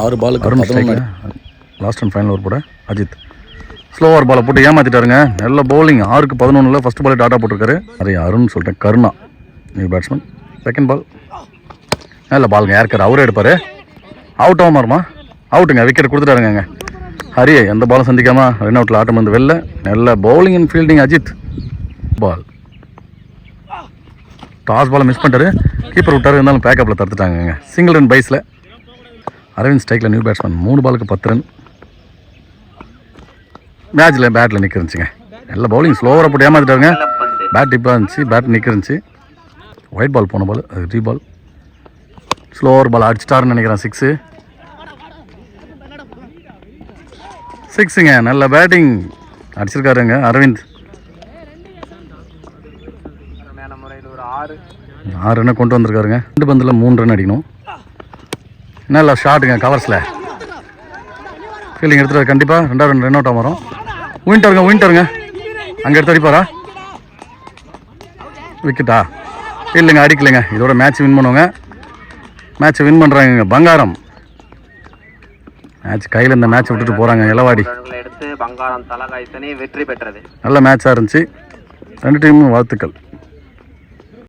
6 பாலுக்கு அருண் ஸ்ட்ரைக்கில் last and final over போட அஜித் ஸ்லோவர் பாலை போட்டு ஏமாற்றிட்டாருங்க. நல்ல பவுலிங். 6க்கு 11 ஃபஸ்ட் பாலே டாட்டா போட்டிருக்காரு. நிறைய அருண் சொல்லிட்டேன். Karuna new batsman. Second ball நல்ல பாலுங்க. யாருக்கார் அவரே எடுப்பார். அவுட் ஆகாம இருமா. அவுட்டுங்க. விக்கெட் கொடுத்துட்டாருங்க. ஹரியை எந்த பாலும் சந்திக்காமல் ரன் அவுட்டில் ஆட்டம் வந்து வெளில. நல்ல bowling and fielding Ajith. Ball toss பாலை மிஸ் பண்ணிட்டாரு. கீப்பர் விட்டார். இருந்தாலும் பேக்கப்பில் தடுத்துட்டாங்க. சிங்கிள் ரன் பைஸில் அரவிந்த் ஸ்ட்ரைக்கில் நியூ பேட்ஸ்மேன். 3 பாலுக்கு 10 ரன். மேட்ச்சில் பேட்டில் நிற்கிருந்துச்சுங்க. நல்ல பவுலிங். ஸ்லோவராக போட்டு ஏமாற்றிட்டாருங்க. பேட் டிப்பாக இருந்துச்சு. பேட் நிற்கிருந்துச்சு. ஒயிட் பால் போன பால். அது ரீ பால். ஸ்லோவர் பால் அடிச்சிட்டாருன்னு நினைக்கிறேன். 6ங்க. நல்ல பேட்டிங் அடிச்சிருக்காருங்க அரவிந்த். 6 ரன்னை கொண்டு வந்திருக்காருங்க. 2 பந்தில் 3 ரன் அடிக்கணும். நல்ல ஷாட்டுங்க. கவர்ஸில் ஃபீல்டிங் எடுத்துகிட்டு கண்டிப்பாக 2வது ரன் அவுட்டாக வரும். வின்டருங்க. அங்கே எடுத்து அடிப்பாரா? விக்கெட்டா? இல்லைங்க, அடிக்கலைங்க. இதோட மேட்ச் வின் பண்ணுவாங்க. மேட்ச்சை வின் பண்ணுறாங்க. பங்காரம் மேட்ச் கையில் இந்த மேட்ச் விட்டுட்டு போகிறாங்க. எலவாடி எடுத்து பங்காரம் தலகாய்த்தனி வெற்றி பெற்றது. நல்ல மேட்சாக இருந்துச்சு. 2 டீமும் வாழ்த்துக்கள்.